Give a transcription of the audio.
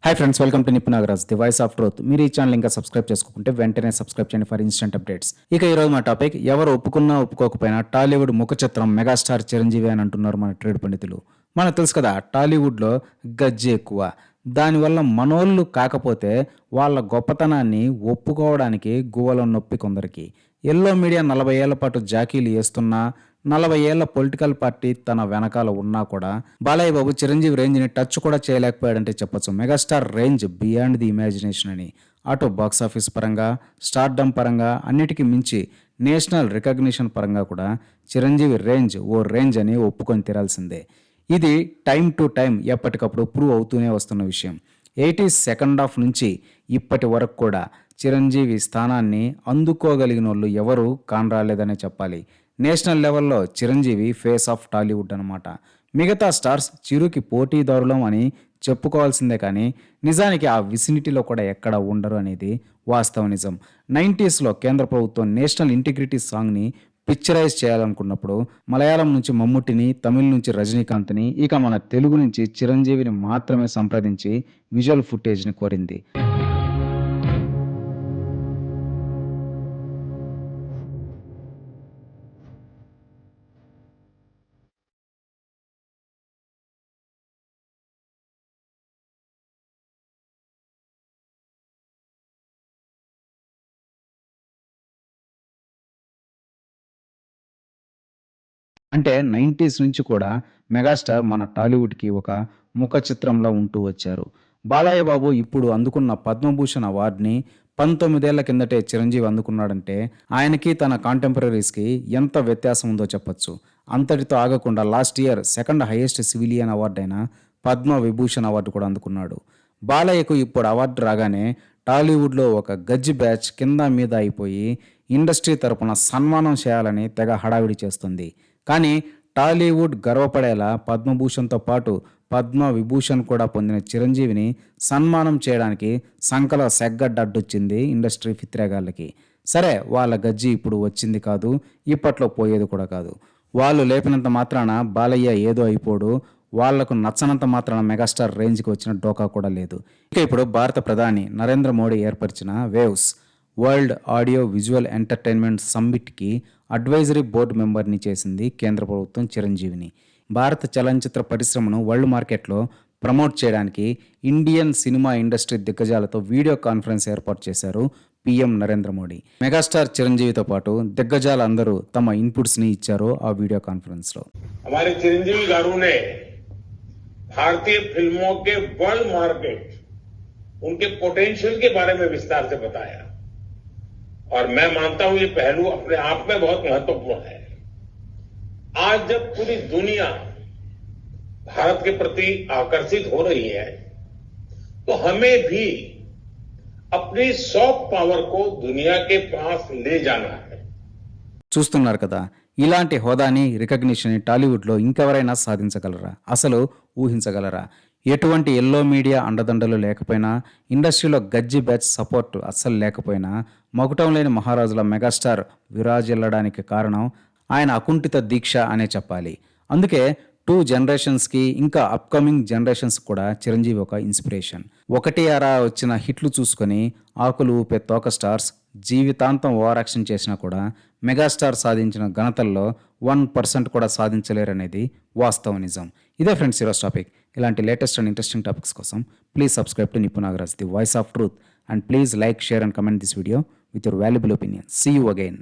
Hi friends, welcome to Nipun Nagaraj, the voice of truth. మీరు ఈ channel ఇంకా సబ్స్క్రైబ్ చేసుకోకుంటే వెంటనే సబ్స్క్రైబ్ చేయండి ఫర్ ఇన్స్టెంట్ అప్డేట్స్. ఇక ఈరోజు మా టాపిక్, ఎవరు ఒప్పుకున్నా ఒప్పుకోకపోయినా టాలీవుడ్ ముఖ చిత్రం మెగాస్టార్ చిరంజీవి అని అంటున్నారు మన ట్రేడ్ పండితులు. మనకు తెలుసు కదా, టాలీవుడ్లో గజ్జి ఎక్కువ. దానివల్ల మనోళ్ళు కాకపోతే వాళ్ళ గొప్పతనాన్ని ఒప్పుకోవడానికి గువ్వలో నొప్పి కొందరికి. ఎల్లో మీడియా 40 ఏళ్ల పాటు జాకీలు వేస్తున్నా, 40 ఏళ్ల పొలిటికల్ పార్టీ తన వెనకాల ఉన్నా కూడా బాలయ్య బాబు చిరంజీవి రేంజ్ని టచ్ కూడా చేయలేకపోయాడంటే చెప్పొచ్చు. Megastar range beyond the imagination అని. అటు బాక్సాఫీస్ పరంగా, స్టార్డమ్ పరంగా, అన్నిటికీ మించి నేషనల్ రికగ్నిషన్ పరంగా కూడా చిరంజీవి రేంజ్ ఓ రేంజ్ అని ఒప్పుకొని తీరాల్సిందే. ఇది టైం టు టైం ఎప్పటికప్పుడు ప్రూవ్ అవుతూనే వస్తున్న విషయం. 80s సెకండ్ హాఫ్ నుంచి ఇప్పటి వరకు కూడా చిరంజీవి స్థానాన్ని అందుకోగలిగిన వాళ్ళు ఎవరు కానరాలేదనే చెప్పాలి. నేషనల్ లెవెల్లో చిరంజీవి ఫేస్ ఆఫ్ టాలీవుడ్ అనమాట. మిగతా స్టార్స్ చిరుకి పోటీదారులం అని చెప్పుకోవాల్సిందే, కానీ నిజానికి ఆ విసినిటీలో కూడా ఎక్కడ ఉండరు అనేది వాస్తవ నిజం. 90స్లో కేంద్ర ప్రభుత్వం నేషనల్ ఇంటిగ్రిటీ సాంగ్ని పిక్చరైజ్ చేయాలనుకున్నప్పుడు మలయాళం నుంచి మమ్ముట్టిని, తమిళ్ నుంచి రజనీకాంత్ని, ఇక మన తెలుగు నుంచి చిరంజీవిని మాత్రమే సంప్రదించి విజువల్ ఫుటేజ్ని కోరింది. అంటే 90s నుంచి కూడా మెగాస్టార్ మన టాలీవుడ్‌కి ఒక ముఖ చిత్రంలా ఉంటూ వచ్చారు. బాలయ్య బాబు ఇప్పుడు అందుకున్న పద్మభూషణ్ అవార్డ్‌ని 19 ఏళ్ల కిందటే చిరంజీవి అందుకున్నాడంటే ఆయనకి తన కాంటెంపరరీస్‌కి ఎంత వ్యత్యాసం ఉందో చెప్పొచ్చు. అంతటితో ఆగకుండా last year second highest civilian award అయిన పద్మ విభూషణ్ అవార్డు కూడా అందుకున్నాడు. బాలయ్యకు ఇప్పుడు అవార్డు రాగానే టాలీవుడ్‌లో ఒక గజ్జి బ్యాచ్ కింద మీద అయిపోయి ఇండస్ట్రీ తరపున సన్మానం చేయాలని తెగ హడావిడి చేస్తుంది. కానీ టాలీవుడ్ గర్వపడేలా పద్మభూషణ్తో పాటు పద్మ విభూషణ్ కూడా పొందిన చిరంజీవిని సన్మానం చేయడానికి సంకల సెగ్గడ్డ అడ్డొచ్చింది ఇండస్ట్రీ ఫిత్రేగాళ్ళకి. సరే, వాళ్ళ గజ్జి ఇప్పుడు వచ్చింది కాదు, ఇప్పట్లో పోయేది కూడా కాదు. వాళ్ళు లేపినంత మాత్రాన బాలయ్య ఏదో అయిపోడు, వాళ్లకు నచ్చనంత మాత్రాన మెగాస్టార్ రేంజ్కి వచ్చిన డోకా కూడా లేదు. ఇక ఇప్పుడు భారత ప్రధాని నరేంద్ర మోడీ ఏర్పరిచిన waves world audio visual entertainment సమ్మిట్కి అడ్వైజరీ బోర్డు మెంబర్ని చేసింది కేంద్ర ప్రభుత్వం చిరంజీవిని. భారత చలనచిత్ర పరిశ్రమను వరల్డ్ మార్కెట్లో ప్రమోట్ చేయడానికి ఇండియన్ సినిమా ఇండస్ట్రీ దిగ్గజాలతో వీడియో కాన్ఫరెన్స్ ఏర్పాటు చేశారు పీఎం నరేంద్ర మోడీ. మెగాస్టార్ చిరంజీవితో పాటు దిగ్గజాలందరూ తమ ఇన్పుట్స్ని ఇచ్చారు ఆ వీడియో కాన్ఫరెన్స్లో. చిరంజీవి గారు भारतीय फिल्मों के वर्ल्ड मार्केट, उनके पोटेंशियल के बारे में विस्तार से बताया और मैं मानता हूं ये पहलू अपने आप में बहुत महत्वपूर्ण है. आज जब पूरी दुनिया भारत के प्रति आकर्षित हो रही है, तो हमें भी अपनी सॉफ्ट पावर को दुनिया के पास ले जाना है. చూస్తున్నారు కదా, ఇలాంటి హోదాని, రికగ్నిషన్ టాలీవుడ్లో ఇంకెవరైనా సాధించగలరా? అసలు ఊహించగలరా? ఎటువంటి ఎల్లో మీడియా అండదండలు లేకపోయినా, ఇండస్ట్రీలో గజ్జి బ్యాచ్ సపోర్ట్ అస్సలు లేకపోయినా, మకుటం లేని మహారాజుల మెగాస్టార్ విరాజిల్లడానికి కారణం ఆయన అకుంఠిత దీక్ష అనే చెప్పాలి. అందుకే 2 జనరేషన్స్కి, ఇంకా అప్కమింగ్ జనరేషన్స్ కూడా చిరంజీవి ఒక ఇన్స్పిరేషన్. ఒకటి అరా వచ్చిన హిట్లు చూసుకొని ఆకులు ఊపే తోక స్టార్స్ జీవితాంతం ఓవర్ యాక్షన్ చేసినా కూడా మెగాస్టార్ సాధించిన ఘనతల్లో 1% కూడా సాధించలేరనేది వాస్తవ నిజం. ఇదే ఫ్రెండ్స్ ఈరోజు టాపిక్. ఇలాంటి లేటెస్ట్ అండ్ ఇంట్రెస్టింగ్ టాపిక్స్ కోసం please subscribe to Nipun Nagaraj, the voice of truth, and please like, share and comment this video with your valuable opinion. See you again.